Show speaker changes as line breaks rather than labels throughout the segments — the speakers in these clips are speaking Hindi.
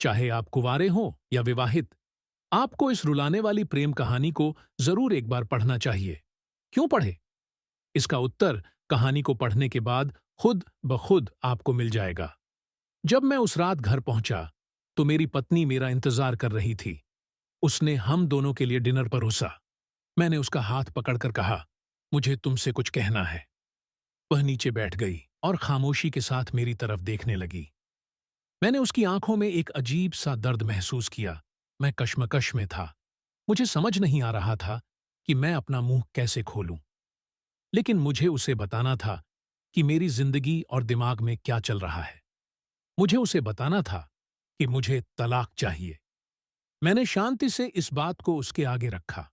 चाहे आप कुंवारे हों या विवाहित, आपको इस रुलाने वाली प्रेम कहानी को जरूर एक बार पढ़ना चाहिए। क्यों पढ़े? इसका उत्तर कहानी को पढ़ने के बाद खुद ब खुद आपको मिल जाएगा। जब मैं उस रात घर पहुंचा, तो मेरी पत्नी मेरा इंतजार कर रही थी। उसने हम दोनों के लिए डिनर परोसा। मैंने उसका हाथ पकड़कर कहा, मुझे तुमसे कुछ कहना है। वह नीचे बैठ गई और खामोशी के साथ मेरी तरफ देखने लगी। मैंने उसकी आंखों में एक अजीब सा दर्द महसूस किया। मैं कश्मकश में था। मुझे समझ नहीं आ रहा था कि मैं अपना मुंह कैसे खोलूं। लेकिन मुझे उसे बताना था कि मेरी जिंदगी और दिमाग में क्या चल रहा है। मुझे उसे बताना था कि मुझे तलाक चाहिए। मैंने शांति से इस बात को उसके आगे रखा।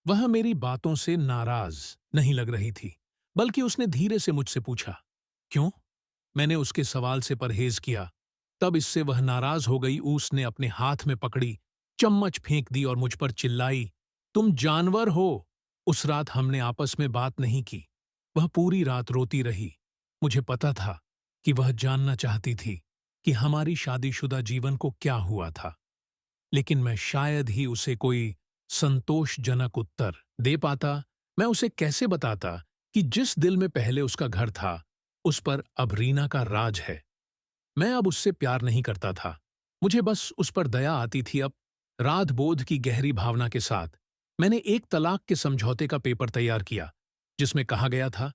वह मेरी बातों से नाराज नहीं लग रही थी, बल्कि उसने धीरे से मुझसे पूछा, क्यों? मैंने उसके सवाल से परहेज किया। तब इससे वह नाराज हो गई। उसने अपने हाथ में पकड़ी चम्मच फेंक दी और मुझ पर चिल्लाई, तुम जानवर हो। उस रात हमने आपस में बात नहीं की। वह पूरी रात रोती रही। मुझे पता था कि वह जानना चाहती थी कि हमारी शादीशुदा जीवन को क्या हुआ था, लेकिन मैं शायद ही उसे कोई संतोषजनक उत्तर दे पाता। मैं उसे कैसे बताता कि जिस दिल में पहले उसका घर था, उस पर अब रीना का राज है। मैं अब उससे प्यार नहीं करता था, मुझे बस उस पर दया आती थी। अब रात बोध की गहरी भावना के साथ मैंने एक तलाक के समझौते का पेपर तैयार किया, जिसमें कहा गया था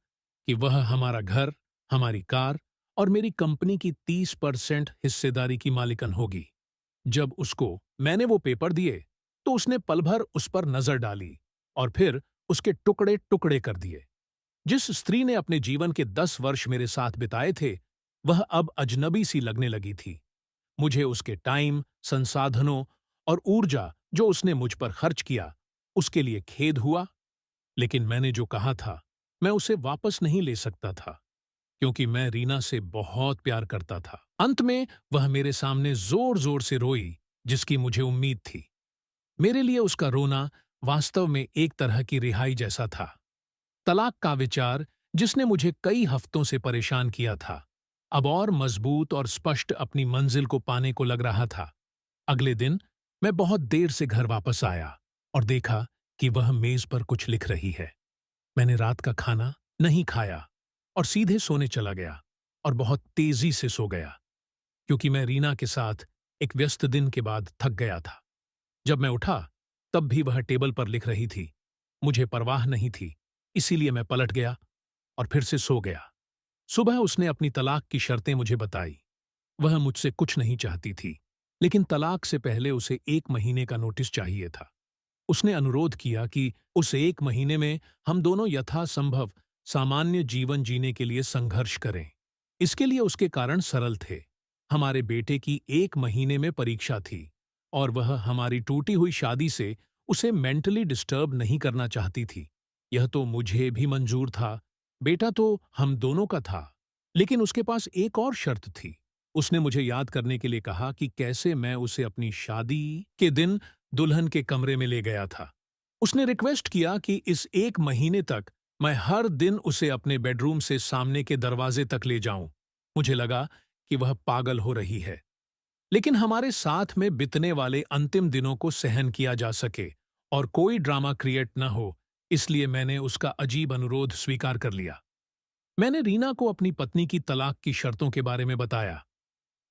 कि वह हमारा घर, हमारी कार और मेरी कंपनी की 30% हिस्सेदारी की मालिकन होगी। जब उसको मैंने वो पेपर दिए, तो उसने पल भर उस पर नजर डाली और फिर उसके टुकड़े टुकड़े कर दिए। जिस स्त्री ने अपने जीवन के 10 वर्ष मेरे साथ बिताए थे, वह अब अजनबी सी लगने लगी थी। मुझे उसके टाइम, संसाधनों और ऊर्जा जो उसने मुझ पर खर्च किया, उसके लिए खेद हुआ। लेकिन मैंने जो कहा था, मैं उसे वापस नहीं ले सकता था, क्योंकि मैं रीना से बहुत प्यार करता था। अंत में वह मेरे सामने जोर जोर से रोई, जिसकी मुझे उम्मीद थी। मेरे लिए उसका रोना वास्तव में एक तरह की रिहाई जैसा था। तलाक का विचार, जिसने मुझे कई हफ्तों से परेशान किया था, अब और मजबूत और स्पष्ट अपनी मंजिल को पाने को लग रहा था। अगले दिन मैं बहुत देर से घर वापस आया और देखा कि वह मेज पर कुछ लिख रही है। मैंने रात का खाना नहीं खाया और सीधे सोने चला गया और बहुत तेजी से सो गया, क्योंकि मैं रीना के साथ एक व्यस्त दिन के बाद थक गया था। जब मैं उठा, तब भी वह टेबल पर लिख रही थी। मुझे परवाह नहीं थी, इसीलिए मैं पलट गया और फिर से सो गया। सुबह उसने अपनी तलाक की शर्तें मुझे बताई। वह मुझसे कुछ नहीं चाहती थी, लेकिन तलाक से पहले उसे 1 महीने का नोटिस चाहिए था। उसने अनुरोध किया कि उस 1 महीने में हम दोनों यथासंभव सामान्य जीवन जीने के लिए संघर्ष करें। इसके लिए उसके कारण सरल थे। हमारे बेटे की 1 महीने में परीक्षा थी और वह हमारी टूटी हुई शादी से उसे मेंटली डिस्टर्ब नहीं करना चाहती थी। यह तो मुझे भी मंजूर था, बेटा तो हम दोनों का था। लेकिन उसके पास एक और शर्त थी। उसने मुझे याद करने के लिए कहा कि कैसे मैं उसे अपनी शादी के दिन दुल्हन के कमरे में ले गया था। उसने रिक्वेस्ट किया कि इस 1 महीने तक मैं हर दिन उसे अपने बेडरूम से सामने के दरवाजे तक ले जाऊं। मुझे लगा कि वह पागल हो रही है, लेकिन हमारे साथ में बितने वाले अंतिम दिनों को सहन किया जा सके और कोई ड्रामा क्रिएट न हो, इसलिए मैंने उसका अजीब अनुरोध स्वीकार कर लिया। मैंने रीना को अपनी पत्नी की तलाक की शर्तों के बारे में बताया।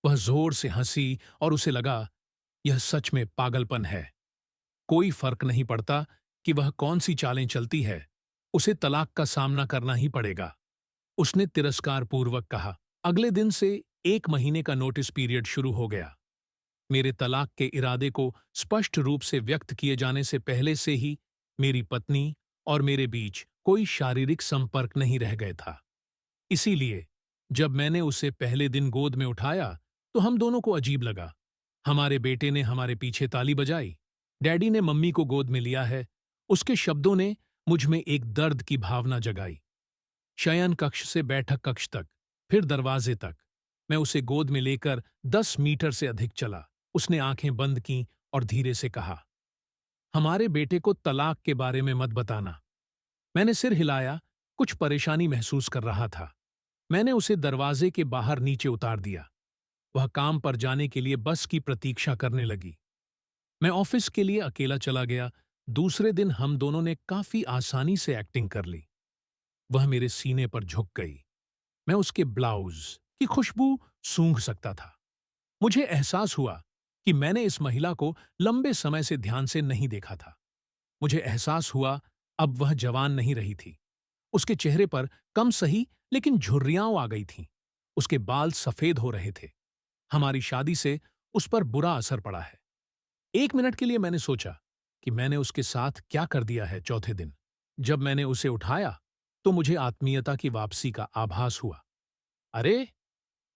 वह जोर से हंसी और उसे लगा, यह सच में पागलपन है। कोई फर्क नहीं पड़ता कि वह कौन सी चालें चलती है, उसे तलाक का सामना करना ही पड़ेगा। उसने तिरस्कारपूर्वक कहा। अगले दिन से 1 महीने का नोटिस पीरियड शुरू हो गया। मेरे तलाक के इरादे को स्पष्ट रूप से व्यक्त किए जाने से पहले से ही मेरी पत्नी और मेरे बीच कोई शारीरिक संपर्क नहीं रह गया था। इसीलिए जब मैंने उसे पहले दिन गोद में उठाया, तो हम दोनों को अजीब लगा। हमारे बेटे ने हमारे पीछे ताली बजाई। डैडी ने मम्मी को गोद में लिया है। उसके शब्दों ने मुझ में एक दर्द की भावना जगाई। शयन कक्ष से बैठक कक्ष तक, फिर दरवाजे तक। मैं उसे गोद में लेकर 10 मीटर से अधिक चला। उसने आंखें बंद की और धीरे से कहा, हमारे बेटे को तलाक के बारे में मत बताना। मैंने सिर हिलाया, कुछ परेशानी महसूस कर रहा था। मैंने उसे दरवाजे के बाहर नीचे उतार दिया। वह काम पर जाने के लिए बस की प्रतीक्षा करने लगी। मैं ऑफिस के लिए अकेला चला गया। दूसरे दिन हम दोनों ने काफी आसानी से एक्टिंग कर ली। वह मेरे सीने पर झुक गई। मैं उसके ब्लाउज की खुशबू सूंघ सकता था। मुझे एहसास हुआ कि मैंने इस महिला को लंबे समय से ध्यान से नहीं देखा था। मुझे एहसास हुआ अब वह जवान नहीं रही थी। उसके चेहरे पर कम सही लेकिन झुर्रियां आ गई थीं। उसके बाल सफेद हो रहे थे। हमारी शादी से उस पर बुरा असर पड़ा है। 1 मिनट के लिए मैंने सोचा कि मैंने उसके साथ क्या कर दिया है। चौथे दिन जब मैंने उसे उठाया तो मुझे आत्मीयता की वापसी का आभास हुआ। अरे,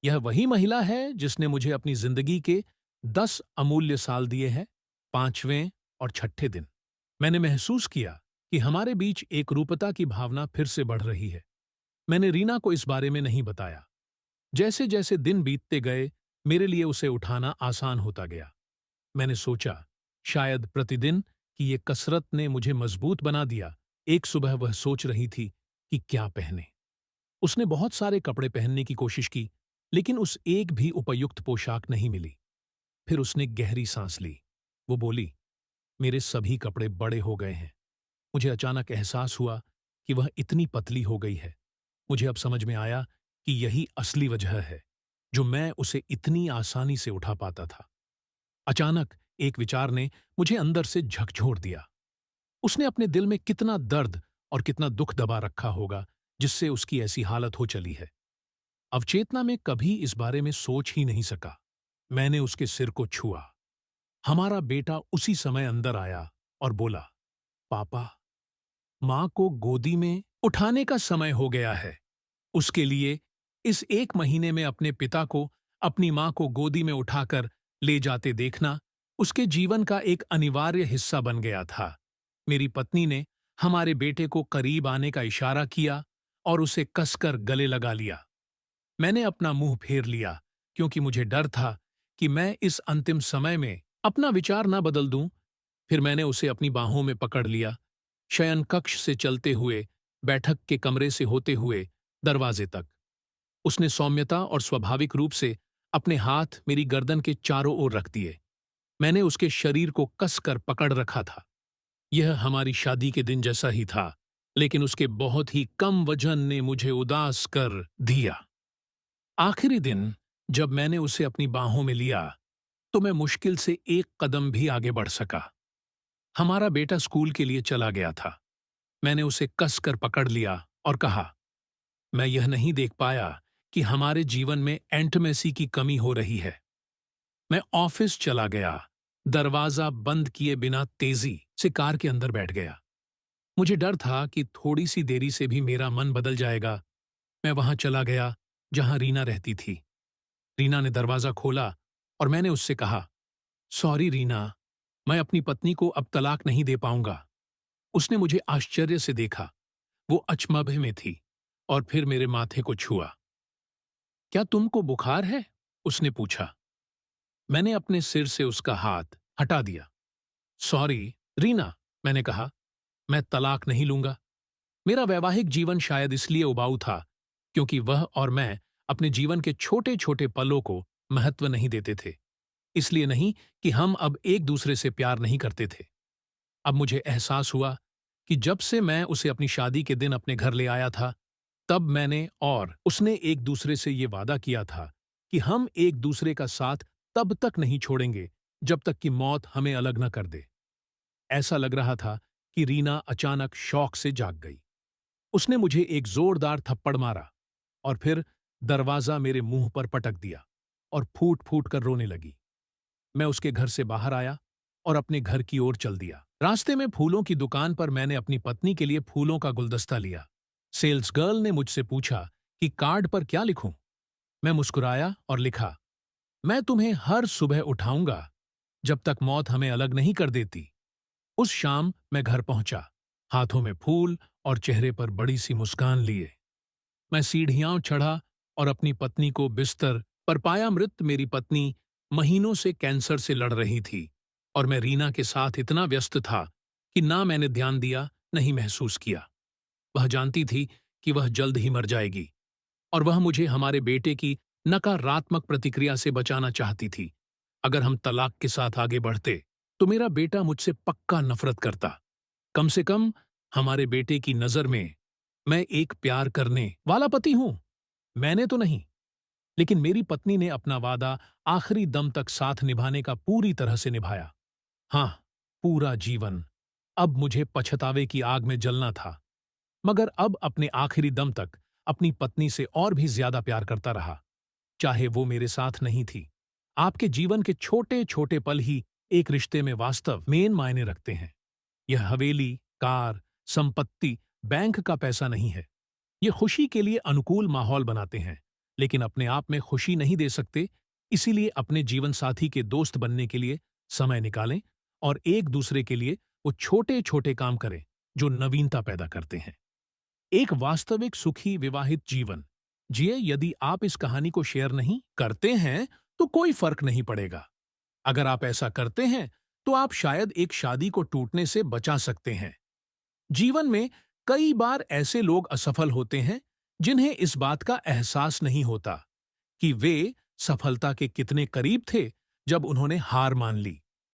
यह वही महिला है जिसने मुझे अपनी जिंदगी के 10 अमूल्य साल दिए हैं। 5वें और 6ठे दिन मैंने महसूस किया कि हमारे बीच एकरूपता की भावना फिर से बढ़ रही है। मैंने रीना को इस बारे में नहीं बताया। जैसे जैसे दिन बीतते गए मेरे लिए उसे उठाना आसान होता गया। मैंने सोचा शायद प्रतिदिन की ये कसरत ने मुझे मजबूत बना दिया। एक सुबह वह सोच रही थी कि क्या पहने। उसने बहुत सारे कपड़े पहनने की कोशिश की, लेकिन उस एक भी उपयुक्त पोशाक नहीं मिली। फिर उसने गहरी सांस ली। वो बोली, मेरे सभी कपड़े बड़े हो गए हैं। मुझे अचानक एहसास हुआ कि वह इतनी पतली हो गई है। मुझे अब समझ में आया कि यही असली वजह है जो मैं उसे इतनी आसानी से उठा पाता था। अचानक एक विचार ने मुझे अंदर से झकझोर दिया। उसने अपने दिल में कितना दर्द और कितना दुख दबा रखा होगा जिससे उसकी ऐसी हालत हो चली है। अवचेतना में कभी इस बारे में सोच ही नहीं सका। मैंने उसके सिर को छुआ। हमारा बेटा उसी समय अंदर आया और बोला, पापा, मां को गोदी में उठाने का समय हो गया है। उसके लिए इस 1 महीने में अपने पिता को अपनी मां को गोदी में उठाकर ले जाते देखना उसके जीवन का एक अनिवार्य हिस्सा बन गया था। मेरी पत्नी ने हमारे बेटे को करीब आने का इशारा किया और उसे कसकर गले लगा लिया। मैंने अपना मुंह फेर लिया क्योंकि मुझे डर था कि मैं इस अंतिम समय में अपना विचार न बदल दूं। फिर मैंने उसे अपनी बाहों में पकड़ लिया, शयन कक्ष से चलते हुए, बैठक के कमरे से होते हुए दरवाजे तक। उसने सौम्यता और स्वाभाविक रूप से अपने हाथ मेरी गर्दन के चारों ओर रख दिए। मैंने उसके शरीर को कसकर पकड़ रखा था। यह हमारी शादी के दिन जैसा ही था, लेकिन उसके बहुत ही कम वजन ने मुझे उदास कर दिया। आखिरी दिन जब मैंने उसे अपनी बाहों में लिया तो मैं मुश्किल से एक कदम भी आगे बढ़ सका। हमारा बेटा स्कूल के लिए चला गया था। मैंने उसे कसकर पकड़ लिया और कहा, मैं यह नहीं देख पाया कि हमारे जीवन में इंटिमेसी की कमी हो रही है। मैं ऑफिस चला गया, दरवाजा बंद किए बिना तेजी से कार के अंदर बैठ गया। मुझे डर था कि थोड़ी सी देरी से भी मेरा मन बदल जाएगा। मैं वहां चला गया जहां रीना रहती थी। रीना ने दरवाजा खोला और मैंने उससे कहा, सॉरी रीना, मैं अपनी पत्नी को अब तलाक नहीं दे पाऊंगा। उसने मुझे आश्चर्य से देखा। वो अचंभे में थी और फिर मेरे माथे को छुआ। क्या तुमको बुखार है? उसने पूछा। मैंने अपने सिर से उसका हाथ हटा दिया। सॉरी रीना, मैंने कहा, मैं तलाक नहीं लूंगा। मेरा वैवाहिक जीवन शायद इसलिए उबाऊ था क्योंकि वह और मैं अपने जीवन के छोटे छोटे पलों को महत्व नहीं देते थे। इसलिए नहीं कि हम अब एक दूसरे से प्यार नहीं करते थे। अब मुझे एहसास हुआ कि जब से मैं उसे अपनी शादी के दिन अपने घर ले आया था, तब मैंने और उसने एक दूसरे से ये वादा किया था कि हम एक दूसरे का साथ तब तक नहीं छोड़ेंगे जब तक कि मौत हमें अलग न कर दे। ऐसा लग रहा था कि रीना अचानक शौक से जाग गई। उसने मुझे एक जोरदार थप्पड़ मारा और फिर दरवाजा मेरे मुंह पर पटक दिया और फूट फूट कर रोने लगी। मैं उसके घर से बाहर आया और अपने घर की ओर चल दिया। रास्ते में फूलों की दुकान पर मैंने अपनी पत्नी के लिए फूलों का गुलदस्ता लिया। सेल्स गर्ल ने मुझसे पूछा कि कार्ड पर क्या लिखूं। मैं मुस्कुराया और लिखा, मैं तुम्हें हर सुबह उठाऊंगा जब तक मौत हमें अलग नहीं कर देती। उस शाम मैं घर पहुंचा, हाथों में फूल और चेहरे पर बड़ी सी मुस्कान लिए। मैं सीढ़ियां चढ़ा और अपनी पत्नी को बिस्तर पर पाया। मृत मेरी पत्नी महीनों से कैंसर से लड़ रही थी और मैं रीना के साथ इतना व्यस्त था कि ना मैंने ध्यान दिया, नहीं महसूस किया। वह जानती थी कि वह जल्द ही मर जाएगी और वह मुझे हमारे बेटे की नकारात्मक प्रतिक्रिया से बचाना चाहती थी। अगर हम तलाक के साथ आगे बढ़ते तो मेरा बेटा मुझसे पक्का नफरत करता। कम से कम हमारे बेटे की नजर में मैं एक प्यार करने वाला पति हूं। मैंने तो नहीं, लेकिन मेरी पत्नी ने अपना वादा आखिरी दम तक साथ निभाने का पूरी तरह से निभाया। हाँ, पूरा जीवन। अब मुझे पछतावे की आग में जलना था, मगर अब अपने आखिरी दम तक अपनी पत्नी से और भी ज्यादा प्यार करता रहा, चाहे वो मेरे साथ नहीं थी। आपके जीवन के छोटे छोटे पल ही एक रिश्ते में वास्तव मेन मायने रखते हैं। यह हवेली, कार, संपत्ति, बैंक का पैसा नहीं है। ये खुशी के लिए अनुकूल माहौल बनाते हैं, लेकिन अपने आप में खुशी नहीं दे सकते। इसीलिए अपने जीवन साथी के दोस्त बनने के लिए समय निकालें और एक दूसरे के लिए वो छोटे छोटे काम करें जो नवीनता पैदा करते हैं। एक वास्तविक सुखी विवाहित जीवन जिए। यदि आप इस कहानी को शेयर नहीं करते हैं तो कोई फर्क नहीं पड़ेगा। अगर आप ऐसा करते हैं तो आप शायद एक शादी को टूटने से बचा सकते हैं। जीवन में कई बार ऐसे लोग असफल होते हैं जिन्हें इस बात का एहसास नहीं होता कि वे सफलता के कितने करीब थे जब उन्होंने हार मान ली।